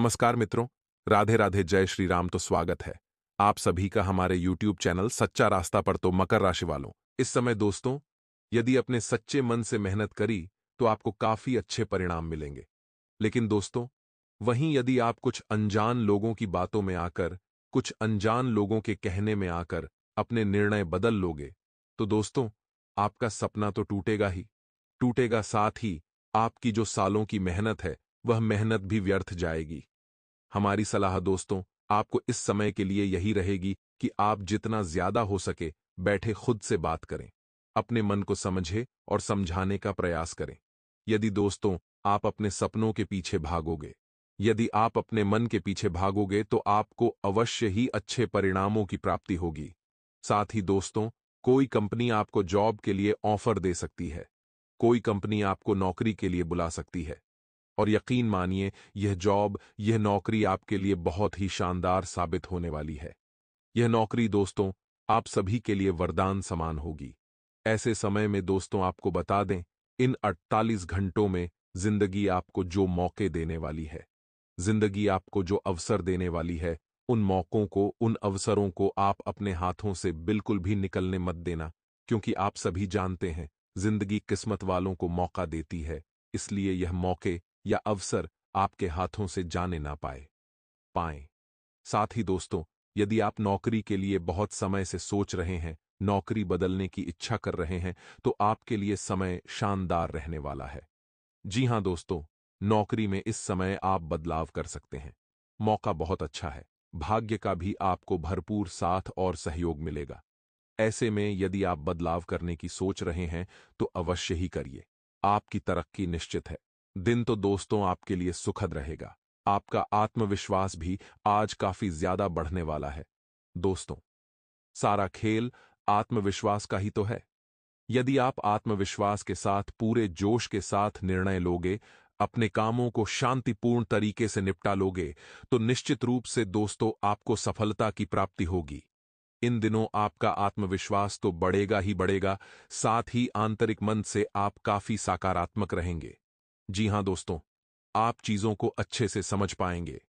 नमस्कार मित्रों, राधे राधे, जय श्री राम। तो स्वागत है आप सभी का हमारे YouTube चैनल सच्चा रास्ता पर। तो मकर राशि वालों, इस समय दोस्तों, यदि अपने सच्चे मन से मेहनत करी तो आपको काफी अच्छे परिणाम मिलेंगे। लेकिन दोस्तों, वहीं यदि आप कुछ अनजान लोगों की बातों में आकर, कुछ अनजान लोगों के कहने में आकर अपने निर्णय बदल लोगे, तो दोस्तों, आपका सपना तो टूटेगा ही टूटेगा, साथ ही आपकी जो सालों की मेहनत है वह मेहनत भी व्यर्थ जाएगी। हमारी सलाह दोस्तों आपको इस समय के लिए यही रहेगी कि आप जितना ज्यादा हो सके बैठे खुद से बात करें, अपने मन को समझे और समझाने का प्रयास करें। यदि दोस्तों आप अपने सपनों के पीछे भागोगे, यदि आप अपने मन के पीछे भागोगे तो आपको अवश्य ही अच्छे परिणामों की प्राप्ति होगी। साथ ही दोस्तों, कोई कंपनी आपको जॉब के लिए ऑफर दे सकती है, कोई कंपनी आपको नौकरी के लिए बुला सकती है। और यकीन मानिए, यह जॉब, यह नौकरी आपके लिए बहुत ही शानदार साबित होने वाली है। यह नौकरी दोस्तों आप सभी के लिए वरदान समान होगी। ऐसे समय में दोस्तों आपको बता दें, इन 48 घंटों में जिंदगी आपको जो मौके देने वाली है, जिंदगी आपको जो अवसर देने वाली है, उन मौकों को, उन अवसरों को आप अपने हाथों से बिल्कुल भी निकलने मत देना। क्योंकि आप सभी जानते हैं, जिंदगी किस्मत वालों को मौका देती है, इसलिए यह मौके या अवसर आपके हाथों से जाने ना पाएं। साथ ही दोस्तों, यदि आप नौकरी के लिए बहुत समय से सोच रहे हैं, नौकरी बदलने की इच्छा कर रहे हैं, तो आपके लिए समय शानदार रहने वाला है। जी हां दोस्तों, नौकरी में इस समय आप बदलाव कर सकते हैं। मौका बहुत अच्छा है, भाग्य का भी आपको भरपूर साथ और सहयोग मिलेगा। ऐसे में यदि आप बदलाव करने की सोच रहे हैं तो अवश्य ही करिए, आपकी तरक्की निश्चित है। दिन तो दोस्तों आपके लिए सुखद रहेगा, आपका आत्मविश्वास भी आज काफी ज्यादा बढ़ने वाला है। दोस्तों, सारा खेल आत्मविश्वास का ही तो है। यदि आप आत्मविश्वास के साथ, पूरे जोश के साथ निर्णय लोगे, अपने कामों को शांतिपूर्ण तरीके से निपटा लोगे, तो निश्चित रूप से दोस्तों आपको सफलता की प्राप्ति होगी। इन दिनों आपका आत्मविश्वास तो बढ़ेगा ही बढ़ेगा, साथ ही आंतरिक मन से आप काफी सकारात्मक रहेंगे। जी हां दोस्तों, आप चीजों को अच्छे से समझ पाएंगे,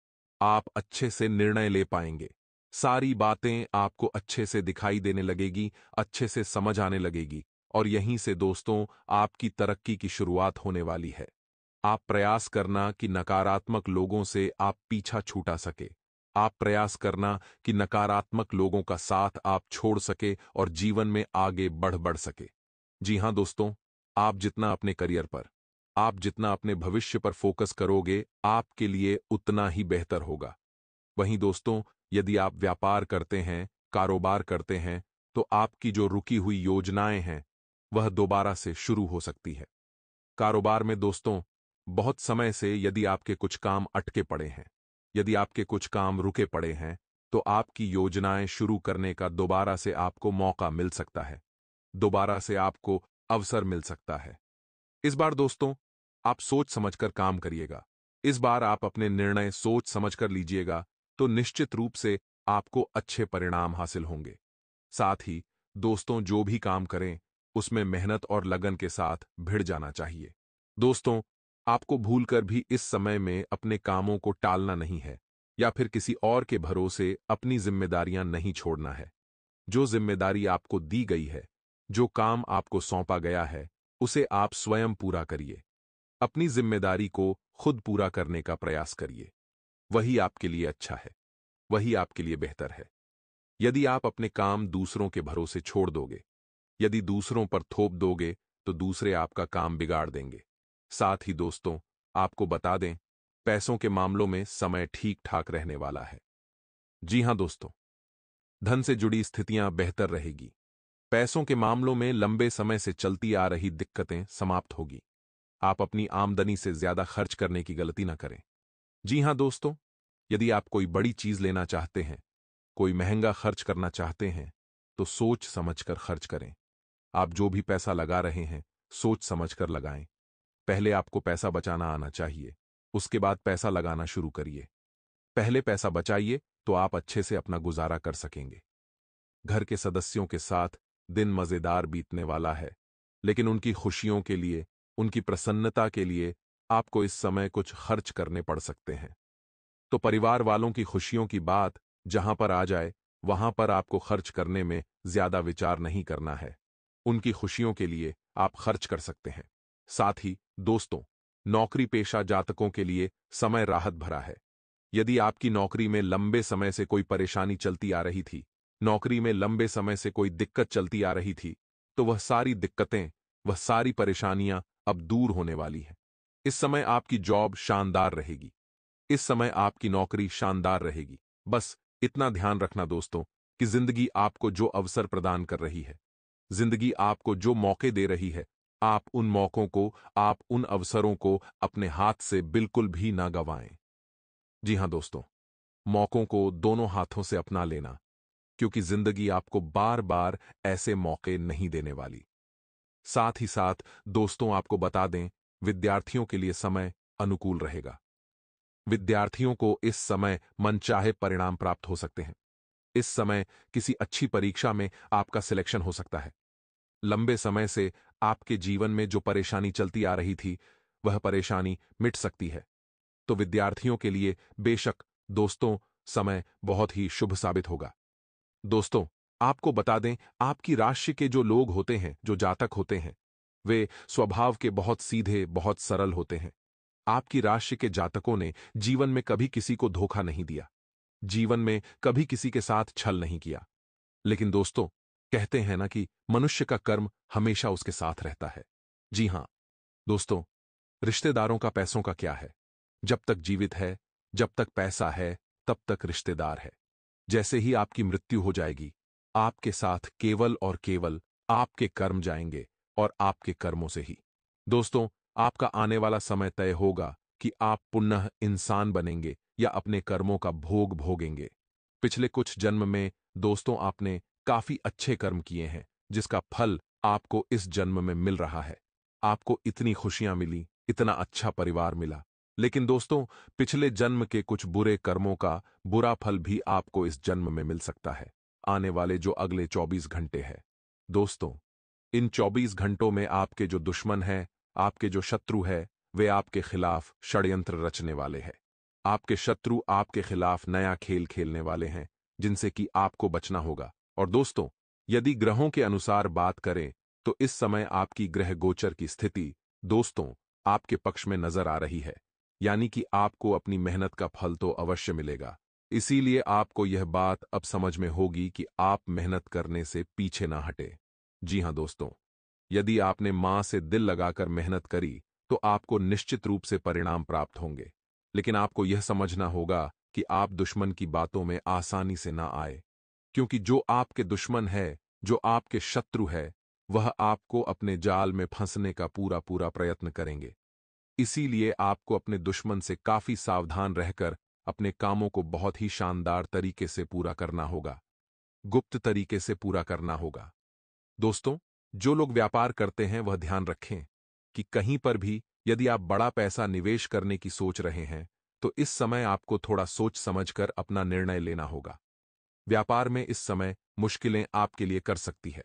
आप अच्छे से निर्णय ले पाएंगे, सारी बातें आपको अच्छे से दिखाई देने लगेगी, अच्छे से समझ आने लगेगी। और यहीं से दोस्तों आपकी तरक्की की शुरुआत होने वाली है। आप प्रयास करना कि नकारात्मक लोगों से आप पीछा छूटा सके। आप प्रयास करना कि नकारात्मक लोगों का साथ आप छोड़ सके और जीवन में आगे बढ़ सके। जी हां दोस्तों, आप जितना अपने करियर पर, आप जितना अपने भविष्य पर फोकस करोगे, आपके लिए उतना ही बेहतर होगा। वहीं दोस्तों, यदि आप व्यापार करते हैं, कारोबार करते हैं, तो आपकी जो रुकी हुई योजनाएं हैं, वह दोबारा से शुरू हो सकती है। कारोबार में दोस्तों, बहुत समय से यदि आपके कुछ काम अटके पड़े हैं, यदि आपके कुछ काम रुके पड़े हैं, तो आपकी योजनाएं शुरू करने का दोबारा से आपको मौका मिल सकता है, दोबारा से आपको अवसर मिल सकता है। इस बार दोस्तों आप सोच समझकर काम करिएगा, इस बार आप अपने निर्णय सोच समझकर लीजिएगा, तो निश्चित रूप से आपको अच्छे परिणाम हासिल होंगे। साथ ही दोस्तों, जो भी काम करें उसमें मेहनत और लगन के साथ भिड़ जाना चाहिए। दोस्तों, आपको भूलकर भी इस समय में अपने कामों को टालना नहीं है, या फिर किसी और के भरोसे अपनी जिम्मेदारियां नहीं छोड़ना है। जो जिम्मेदारी आपको दी गई है, जो काम आपको सौंपा गया है, उसे आप स्वयं पूरा करिए। अपनी जिम्मेदारी को खुद पूरा करने का प्रयास करिए। वही आपके लिए अच्छा है, वही आपके लिए बेहतर है। यदि आप अपने काम दूसरों के भरोसे छोड़ दोगे, यदि दूसरों पर थोप दोगे, तो दूसरे आपका काम बिगाड़ देंगे। साथ ही दोस्तों, आपको बता दें, पैसों के मामलों में समय ठीक ठाक रहने वाला है। जी हां दोस्तों, धन से जुड़ी स्थितियां बेहतर रहेगी। पैसों के मामलों में लंबे समय से चलती आ रही दिक्कतें समाप्त होगी। आप अपनी आमदनी से ज्यादा खर्च करने की गलती न करें। जी हां दोस्तों, यदि आप कोई बड़ी चीज लेना चाहते हैं, कोई महंगा खर्च करना चाहते हैं, तो सोच समझकर खर्च करें। आप जो भी पैसा लगा रहे हैं, सोच समझकर लगाएं। पहले आपको पैसा बचाना आना चाहिए, उसके बाद पैसा लगाना शुरू करिए। पहले पैसा बचाइए तो आप अच्छे से अपना गुजारा कर सकेंगे। घर के सदस्यों के साथ दिन मजेदार बीतने वाला है, लेकिन उनकी खुशियों के लिए, उनकी प्रसन्नता के लिए आपको इस समय कुछ खर्च करने पड़ सकते हैं। तो परिवार वालों की खुशियों की बात जहां पर आ जाए, वहां पर आपको खर्च करने में ज्यादा विचार नहीं करना है। उनकी खुशियों के लिए आप खर्च कर सकते हैं। साथ ही दोस्तों, नौकरी पेशा जातकों के लिए समय राहत भरा है। यदि आपकी नौकरी में लंबे समय से कोई परेशानी चलती आ रही थी, नौकरी में लंबे समय से कोई दिक्कत चलती आ रही थी, तो वह सारी दिक्कतें, वह सारी परेशानियां अब दूर होने वाली हैं। इस समय आपकी जॉब शानदार रहेगी। इस समय आपकी नौकरी शानदार रहेगी। बस इतना ध्यान रखना दोस्तों कि जिंदगी आपको जो अवसर प्रदान कर रही है, जिंदगी आपको जो मौके दे रही है, आप उन मौकों को, आप उन अवसरों को अपने हाथ से बिल्कुल भी ना गंवाएं। जी हां दोस्तों, मौकों को दोनों हाथों से अपना लेना, क्योंकि जिंदगी आपको बार बार ऐसे मौके नहीं देने वाली। साथ ही साथ दोस्तों, आपको बता दें, विद्यार्थियों के लिए समय अनुकूल रहेगा। विद्यार्थियों को इस समय मनचाहे परिणाम प्राप्त हो सकते हैं। इस समय किसी अच्छी परीक्षा में आपका सिलेक्शन हो सकता है। लंबे समय से आपके जीवन में जो परेशानी चलती आ रही थी, वह परेशानी मिट सकती है। तो विद्यार्थियों के लिए बेशक दोस्तों, समय बहुत ही शुभ साबित होगा। दोस्तों, आपको बता दें, आपकी राशि के जो लोग होते हैं, जो जातक होते हैं, वे स्वभाव के बहुत सीधे, बहुत सरल होते हैं। आपकी राशि के जातकों ने जीवन में कभी किसी को धोखा नहीं दिया, जीवन में कभी किसी के साथ छल नहीं किया। लेकिन दोस्तों, कहते हैं ना कि मनुष्य का कर्म हमेशा उसके साथ रहता है। जी हां दोस्तों, रिश्तेदारों का पैसों का क्या है? जब तक जीवित है, जब तक पैसा है, तब तक रिश्तेदार है। जैसे ही आपकी मृत्यु हो जाएगी, आपके साथ केवल और केवल आपके कर्म जाएंगे, और आपके कर्मों से ही। दोस्तों, आपका आने वाला समय तय होगा कि आप पुनः इंसान बनेंगे या अपने कर्मों का भोग भोगेंगे। पिछले कुछ जन्म में दोस्तों, आपने काफी अच्छे कर्म किए हैं, जिसका फल आपको इस जन्म में मिल रहा है। आपको इतनी खुशियां मिली, इतना अच्छा परिवार मिला। लेकिन दोस्तों, पिछले जन्म के कुछ बुरे कर्मों का बुरा फल भी आपको इस जन्म में मिल सकता है, आने वाले जो अगले 24 घंटे हैं। दोस्तों, इन 24 घंटों में आपके जो दुश्मन हैं, आपके जो शत्रु है, वे आपके खिलाफ षड्यंत्र रचने वाले हैं। आपके शत्रु आपके खिलाफ नया खेल खेलने वाले हैं, जिनसे कि आपको बचना होगा। और दोस्तों, यदि ग्रहों के अनुसार बात करें, तो इस समय आपकी ग्रह गोचर की स्थिति दोस्तों आपके पक्ष में नजर आ रही है। यानी कि आपको अपनी मेहनत का फल तो अवश्य मिलेगा। इसीलिए आपको यह बात अब समझ में होगी कि आप मेहनत करने से पीछे ना हटे। जी हां दोस्तों, यदि आपने मां से दिल लगाकर मेहनत करी, तो आपको निश्चित रूप से परिणाम प्राप्त होंगे। लेकिन आपको यह समझना होगा कि आप दुश्मन की बातों में आसानी से ना आए, क्योंकि जो आपके दुश्मन है, जो आपके शत्रु है, वह आपको अपने जाल में फंसने का पूरा पूरा प्रयत्न करेंगे। इसीलिए आपको अपने दुश्मन से काफी सावधान रहकर अपने कामों को बहुत ही शानदार तरीके से पूरा करना होगा, गुप्त तरीके से पूरा करना होगा। दोस्तों, जो लोग व्यापार करते हैं, वह ध्यान रखें कि कहीं पर भी यदि आप बड़ा पैसा निवेश करने की सोच रहे हैं, तो इस समय आपको थोड़ा सोच समझकर अपना निर्णय लेना होगा। व्यापार में इस समय मुश्किलें आपके लिए कर सकती है।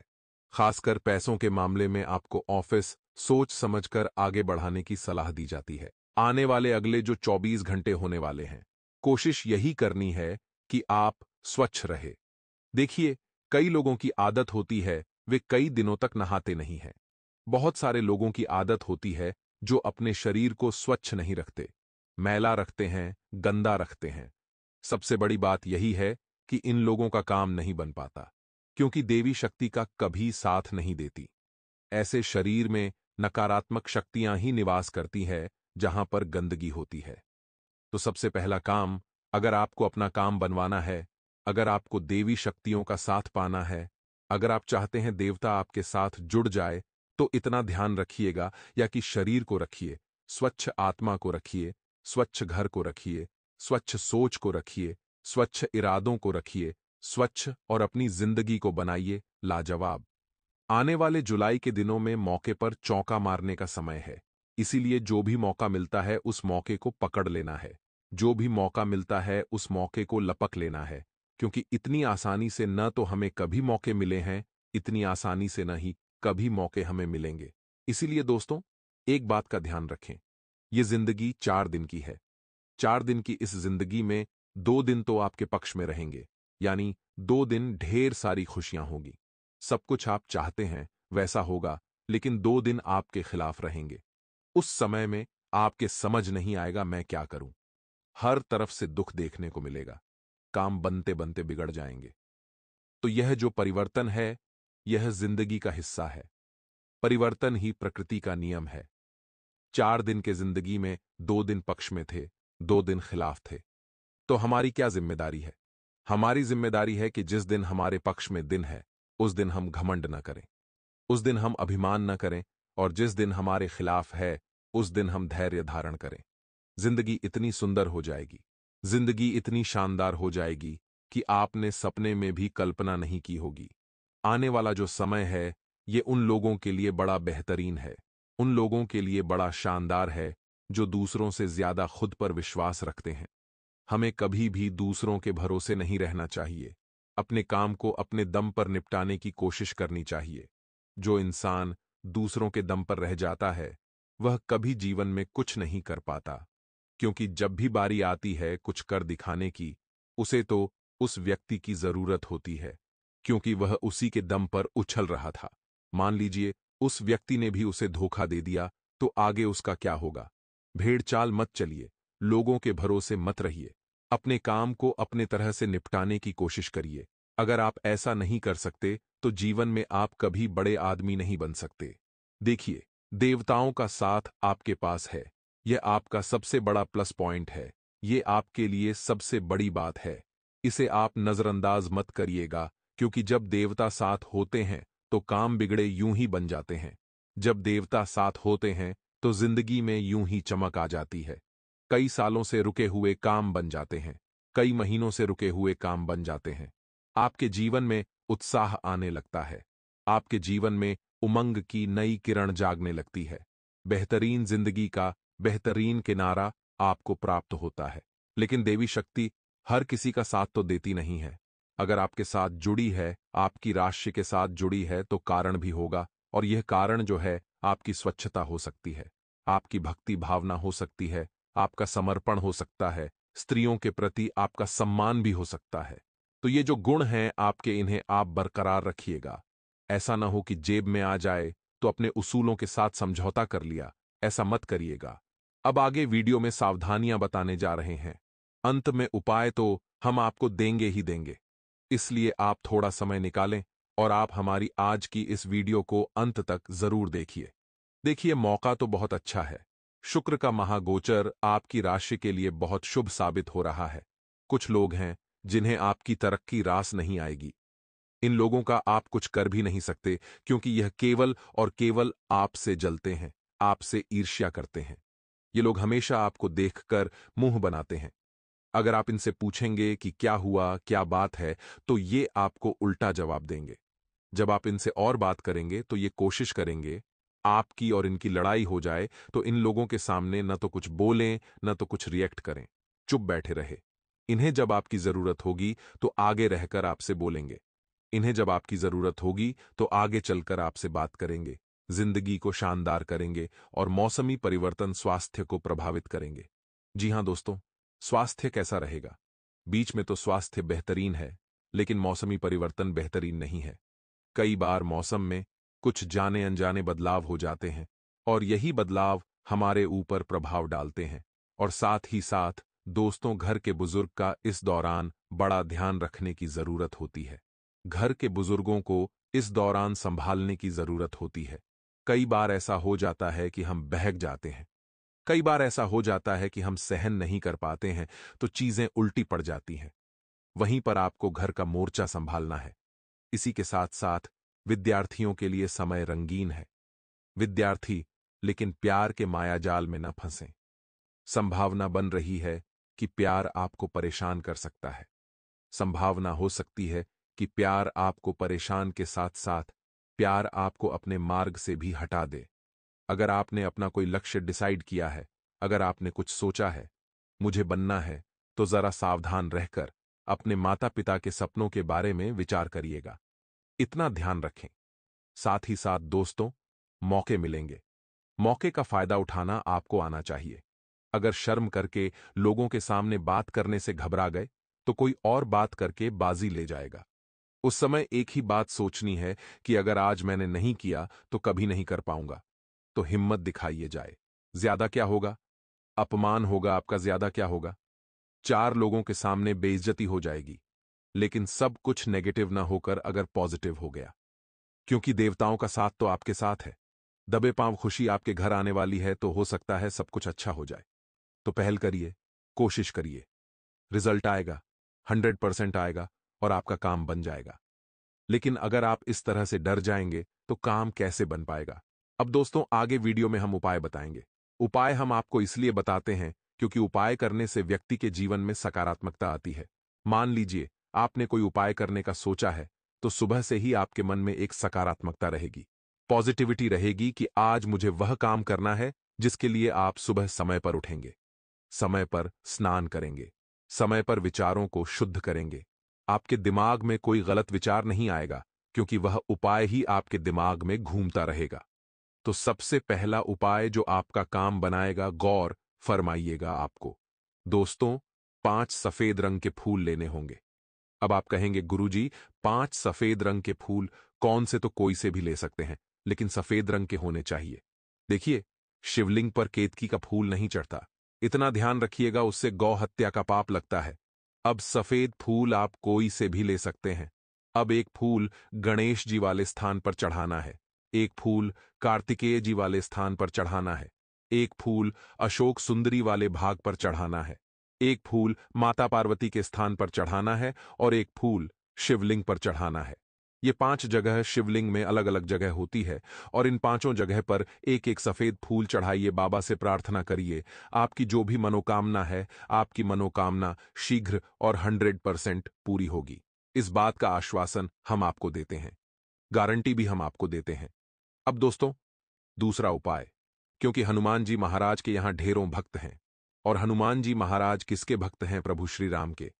खासकर पैसों के मामले में आपको ऑफिस सोच समझकर आगे बढ़ाने की सलाह दी जाती है। आने वाले अगले जो 24 घंटे होने वाले हैं, कोशिश यही करनी है कि आप स्वच्छ रहे। देखिए, कई लोगों की आदत होती है, वे कई दिनों तक नहाते नहीं हैं। बहुत सारे लोगों की आदत होती है जो अपने शरीर को स्वच्छ नहीं रखते, मैला रखते हैं, गंदा रखते हैं। सबसे बड़ी बात यही है कि इन लोगों का काम नहीं बन पाता, क्योंकि देवी शक्ति का कभी साथ नहीं देती। ऐसे शरीर में नकारात्मक शक्तियां ही निवास करती है जहां पर गंदगी होती है। तो सबसे पहला काम, अगर आपको अपना काम बनवाना है, अगर आपको देवी शक्तियों का साथ पाना है, अगर आप चाहते हैं देवता आपके साथ जुड़ जाए, तो इतना ध्यान रखिएगा, या कि शरीर को रखिए, स्वच्छ आत्मा को रखिए, स्वच्छ घर को रखिए, स्वच्छ सोच को रखिए, स्वच्छ इरादों को रखिए, स्वच्छ, और अपनी जिंदगी को बनाइए लाजवाब। आने वाले जुलाई के दिनों में मौके पर चौका मारने का समय है। इसीलिए जो भी मौका मिलता है, उस मौके को पकड़ लेना है। जो भी मौका मिलता है, उस मौके को लपक लेना है, क्योंकि इतनी आसानी से न तो हमें कभी मौके मिले हैं, इतनी आसानी से न ही कभी मौके हमें मिलेंगे। इसीलिए दोस्तों, एक बात का ध्यान रखें, ये जिंदगी 4 दिन की है। 4 दिन की इस जिंदगी में 2 दिन तो आपके पक्ष में रहेंगे, यानी 2 दिन ढेर सारी खुशियां होगी। सब कुछ आप चाहते हैं वैसा होगा, लेकिन 2 दिन आपके खिलाफ रहेंगे। उस समय में आपके समझ नहीं आएगा मैं क्या करूं। हर तरफ से दुख देखने को मिलेगा, काम बनते बनते बिगड़ जाएंगे। तो यह जो परिवर्तन है, यह जिंदगी का हिस्सा है। परिवर्तन ही प्रकृति का नियम है। 4 दिन के जिंदगी में 2 दिन पक्ष में थे, 2 दिन खिलाफ थे। तो हमारी क्या जिम्मेदारी है? हमारी जिम्मेदारी है कि जिस दिन हमारे पक्ष में दिन है, उस दिन हम घमंड न करें, उस दिन हम अभिमान न करें, और जिस दिन हमारे खिलाफ है, उस दिन हम धैर्य धारण करें। जिंदगी इतनी सुंदर हो जाएगी, जिंदगी इतनी शानदार हो जाएगी कि आपने सपने में भी कल्पना नहीं की होगी। आने वाला जो समय है, ये उन लोगों के लिए बड़ा बेहतरीन है, उन लोगों के लिए बड़ा शानदार है जो दूसरों से ज्यादा खुद पर विश्वास रखते हैं। हमें कभी भी दूसरों के भरोसे नहीं रहना चाहिए। अपने काम को अपने दम पर निपटाने की कोशिश करनी चाहिए। जो इंसान दूसरों के दम पर रह जाता है, वह कभी जीवन में कुछ नहीं कर पाता, क्योंकि जब भी बारी आती है कुछ कर दिखाने की, उसे तो उस व्यक्ति की जरूरत होती है, क्योंकि वह उसी के दम पर उछल रहा था। मान लीजिए उस व्यक्ति ने भी उसे धोखा दे दिया, तो आगे उसका क्या होगा? भेड़चाल मत चलिए, लोगों के भरोसे मत रहिए, अपने काम को अपने तरह से निपटाने की कोशिश करिए। अगर आप ऐसा नहीं कर सकते, तो जीवन में आप कभी बड़े आदमी नहीं बन सकते। देखिए, देवताओं का साथ आपके पास है, यह आपका सबसे बड़ा प्लस पॉइंट है, ये आपके लिए सबसे बड़ी बात है। इसे आप नजरअंदाज मत करिएगा, क्योंकि जब देवता साथ होते हैं तो काम बिगड़े यूं ही बन जाते हैं। जब देवता साथ होते हैं तो जिंदगी में यूं ही चमक आ जाती है। कई सालों से रुके हुए काम बन जाते हैं, कई महीनों से रुके हुए काम बन जाते हैं। आपके जीवन में उत्साह आने लगता है, आपके जीवन में उमंग की नई किरण जागने लगती है। बेहतरीन जिंदगी का बेहतरीन किनारा आपको प्राप्त होता है। लेकिन देवी शक्ति हर किसी का साथ तो देती नहीं है। अगर आपके साथ जुड़ी है, आपकी राशि के साथ जुड़ी है, तो कारण भी होगा, और यह कारण जो है आपकी स्वच्छता हो सकती है, आपकी भक्ति भावना हो सकती है, आपका समर्पण हो सकता है, स्त्रियों के प्रति आपका सम्मान भी हो सकता है। तो ये जो गुण हैं आपके, इन्हें आप बरकरार रखिएगा। ऐसा ना हो कि जेब में आ जाए तो अपने उसूलों के साथ समझौता कर लिया, ऐसा मत करिएगा। अब आगे वीडियो में सावधानियां बताने जा रहे हैं। अंत में उपाय तो हम आपको देंगे ही देंगे, इसलिए आप थोड़ा समय निकालें और आप हमारी आज की इस वीडियो को अंत तक जरूर देखिए। देखिए, मौका तो बहुत अच्छा है। शुक्र का महागोचर आपकी राशि के लिए बहुत शुभ साबित हो रहा है। कुछ लोग हैं जिन्हें आपकी तरक्की रास नहीं आएगी। इन लोगों का आप कुछ कर भी नहीं सकते, क्योंकि यह केवल और केवल आपसे जलते हैं, आपसे ईर्ष्या करते हैं। ये लोग हमेशा आपको देखकर मुंह बनाते हैं। अगर आप इनसे पूछेंगे कि क्या हुआ, क्या बात है, तो ये आपको उल्टा जवाब देंगे। जब आप इनसे और बात करेंगे तो ये कोशिश करेंगे आपकी और इनकी लड़ाई हो जाए, तो इन लोगों के सामने न तो कुछ बोलें, न तो कुछ रिएक्ट करें, चुप बैठे रहे। इन्हें जब आपकी जरूरत होगी तो आगे रहकर आपसे बोलेंगे। इन्हें जब आपकी जरूरत होगी तो आगे चलकर आपसे बात करेंगे, जिंदगी को शानदार करेंगे, और मौसमी परिवर्तन स्वास्थ्य को प्रभावित करेंगे। जी हां दोस्तों, स्वास्थ्य कैसा रहेगा? बीच में तो स्वास्थ्य बेहतरीन है, लेकिन मौसमी परिवर्तन बेहतरीन नहीं है। कई बार मौसम में कुछ जाने अनजाने बदलाव हो जाते हैं, और यही बदलाव हमारे ऊपर प्रभाव डालते हैं। और साथ ही साथ दोस्तों, घर के बुजुर्ग का इस दौरान बड़ा ध्यान रखने की जरूरत होती है। घर के बुजुर्गों को इस दौरान संभालने की जरूरत होती है। कई बार ऐसा हो जाता है कि हम बहक जाते हैं, कई बार ऐसा हो जाता है कि हम सहन नहीं कर पाते हैं, तो चीजें उल्टी पड़ जाती हैं। वहीं पर आपको घर का मोर्चा संभालना है। इसी के साथ साथ विद्यार्थियों के लिए समय रंगीन है। विद्यार्थी लेकिन प्यार के मायाजाल में न फंसें। संभावना बन रही है कि प्यार आपको परेशान कर सकता है। संभावना हो सकती है कि प्यार आपको परेशान के साथ साथ प्यार आपको अपने मार्ग से भी हटा दे। अगर आपने अपना कोई लक्ष्य डिसाइड किया है, अगर आपने कुछ सोचा है, मुझे बनना है, तो जरा सावधान रहकर अपने माता पिता के सपनों के बारे में विचार करिएगा। इतना ध्यान रखें। साथ ही साथ दोस्तों, मौके मिलेंगे, मौके का फायदा उठाना आपको आना चाहिए। अगर शर्म करके लोगों के सामने बात करने से घबरा गए तो कोई और बात करके बाजी ले जाएगा। उस समय एक ही बात सोचनी है कि अगर आज मैंने नहीं किया तो कभी नहीं कर पाऊंगा। तो हिम्मत दिखाइए जाए। ज्यादा क्या होगा? अपमान होगा आपका। ज्यादा क्या होगा? 4 लोगों के सामने बेइज्जती हो जाएगी। लेकिन सब कुछ नेगेटिव ना होकर अगर पॉजिटिव हो गया, क्योंकि देवताओं का साथ तो आपके साथ है। दबे पांव खुशी आपके घर आने वाली है, तो हो सकता है सब कुछ अच्छा हो जाए। तो पहल करिए, कोशिश करिए, रिजल्ट आएगा, 100% आएगा और आपका काम बन जाएगा। लेकिन अगर आप इस तरह से डर जाएंगे तो काम कैसे बन पाएगा? अब दोस्तों, आगे वीडियो में हम उपाय बताएंगे। उपाय हम आपको इसलिए बताते हैं क्योंकि उपाय करने से व्यक्ति के जीवन में सकारात्मकता आती है। मान लीजिए आपने कोई उपाय करने का सोचा है, तो सुबह से ही आपके मन में एक सकारात्मकता रहेगी, पॉजिटिविटी रहेगी कि आज मुझे वह काम करना है जिसके लिए आप सुबह समय पर उठेंगे, समय पर स्नान करेंगे, समय पर विचारों को शुद्ध करेंगे। आपके दिमाग में कोई गलत विचार नहीं आएगा क्योंकि वह उपाय ही आपके दिमाग में घूमता रहेगा। तो सबसे पहला उपाय जो आपका काम बनाएगा, गौर फरमाइएगा आपको। दोस्तों, 5 सफेद रंग के फूल लेने होंगे। अब आप कहेंगे गुरुजी, 5 सफेद रंग के फूल कौन से? तो कोई से भी ले सकते हैं, लेकिन सफेद रंग के होने चाहिए। देखिए, शिवलिंग पर केतकी का फूल नहीं चढ़ता, इतना ध्यान रखिएगा, उससे गौ हत्या का पाप लगता है। अब सफेद फूल आप कोई से भी ले सकते हैं। अब एक फूल गणेश जी वाले स्थान पर चढ़ाना है, एक फूल कार्तिकेय जी वाले स्थान पर चढ़ाना है, एक फूल अशोक सुंदरी वाले भाग पर चढ़ाना है, एक फूल माता पार्वती के स्थान पर चढ़ाना है और एक फूल शिवलिंग पर चढ़ाना है। ये 5 जगह शिवलिंग में अलग अलग जगह होती है और इन 5 जगह पर एक एक सफेद फूल चढ़ाइए, बाबा से प्रार्थना करिए। आपकी जो भी मनोकामना है, आपकी मनोकामना शीघ्र और 100% पूरी होगी। इस बात का आश्वासन हम आपको देते हैं, गारंटी भी हम आपको देते हैं। अब दोस्तों, दूसरा उपाय, क्योंकि हनुमान जी महाराज के यहां ढेरों भक्त हैं। और हनुमान जी महाराज किसके भक्त हैं? प्रभु श्री राम के।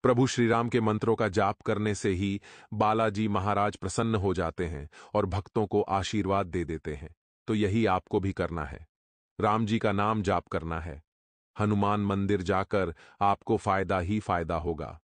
प्रभु श्री राम के मंत्रों का जाप करने से ही बालाजी महाराज प्रसन्न हो जाते हैं और भक्तों को आशीर्वाद दे देते हैं। तो यही आपको भी करना है, राम जी का नाम जाप करना है। हनुमान मंदिर जाकर आपको फायदा ही फायदा होगा।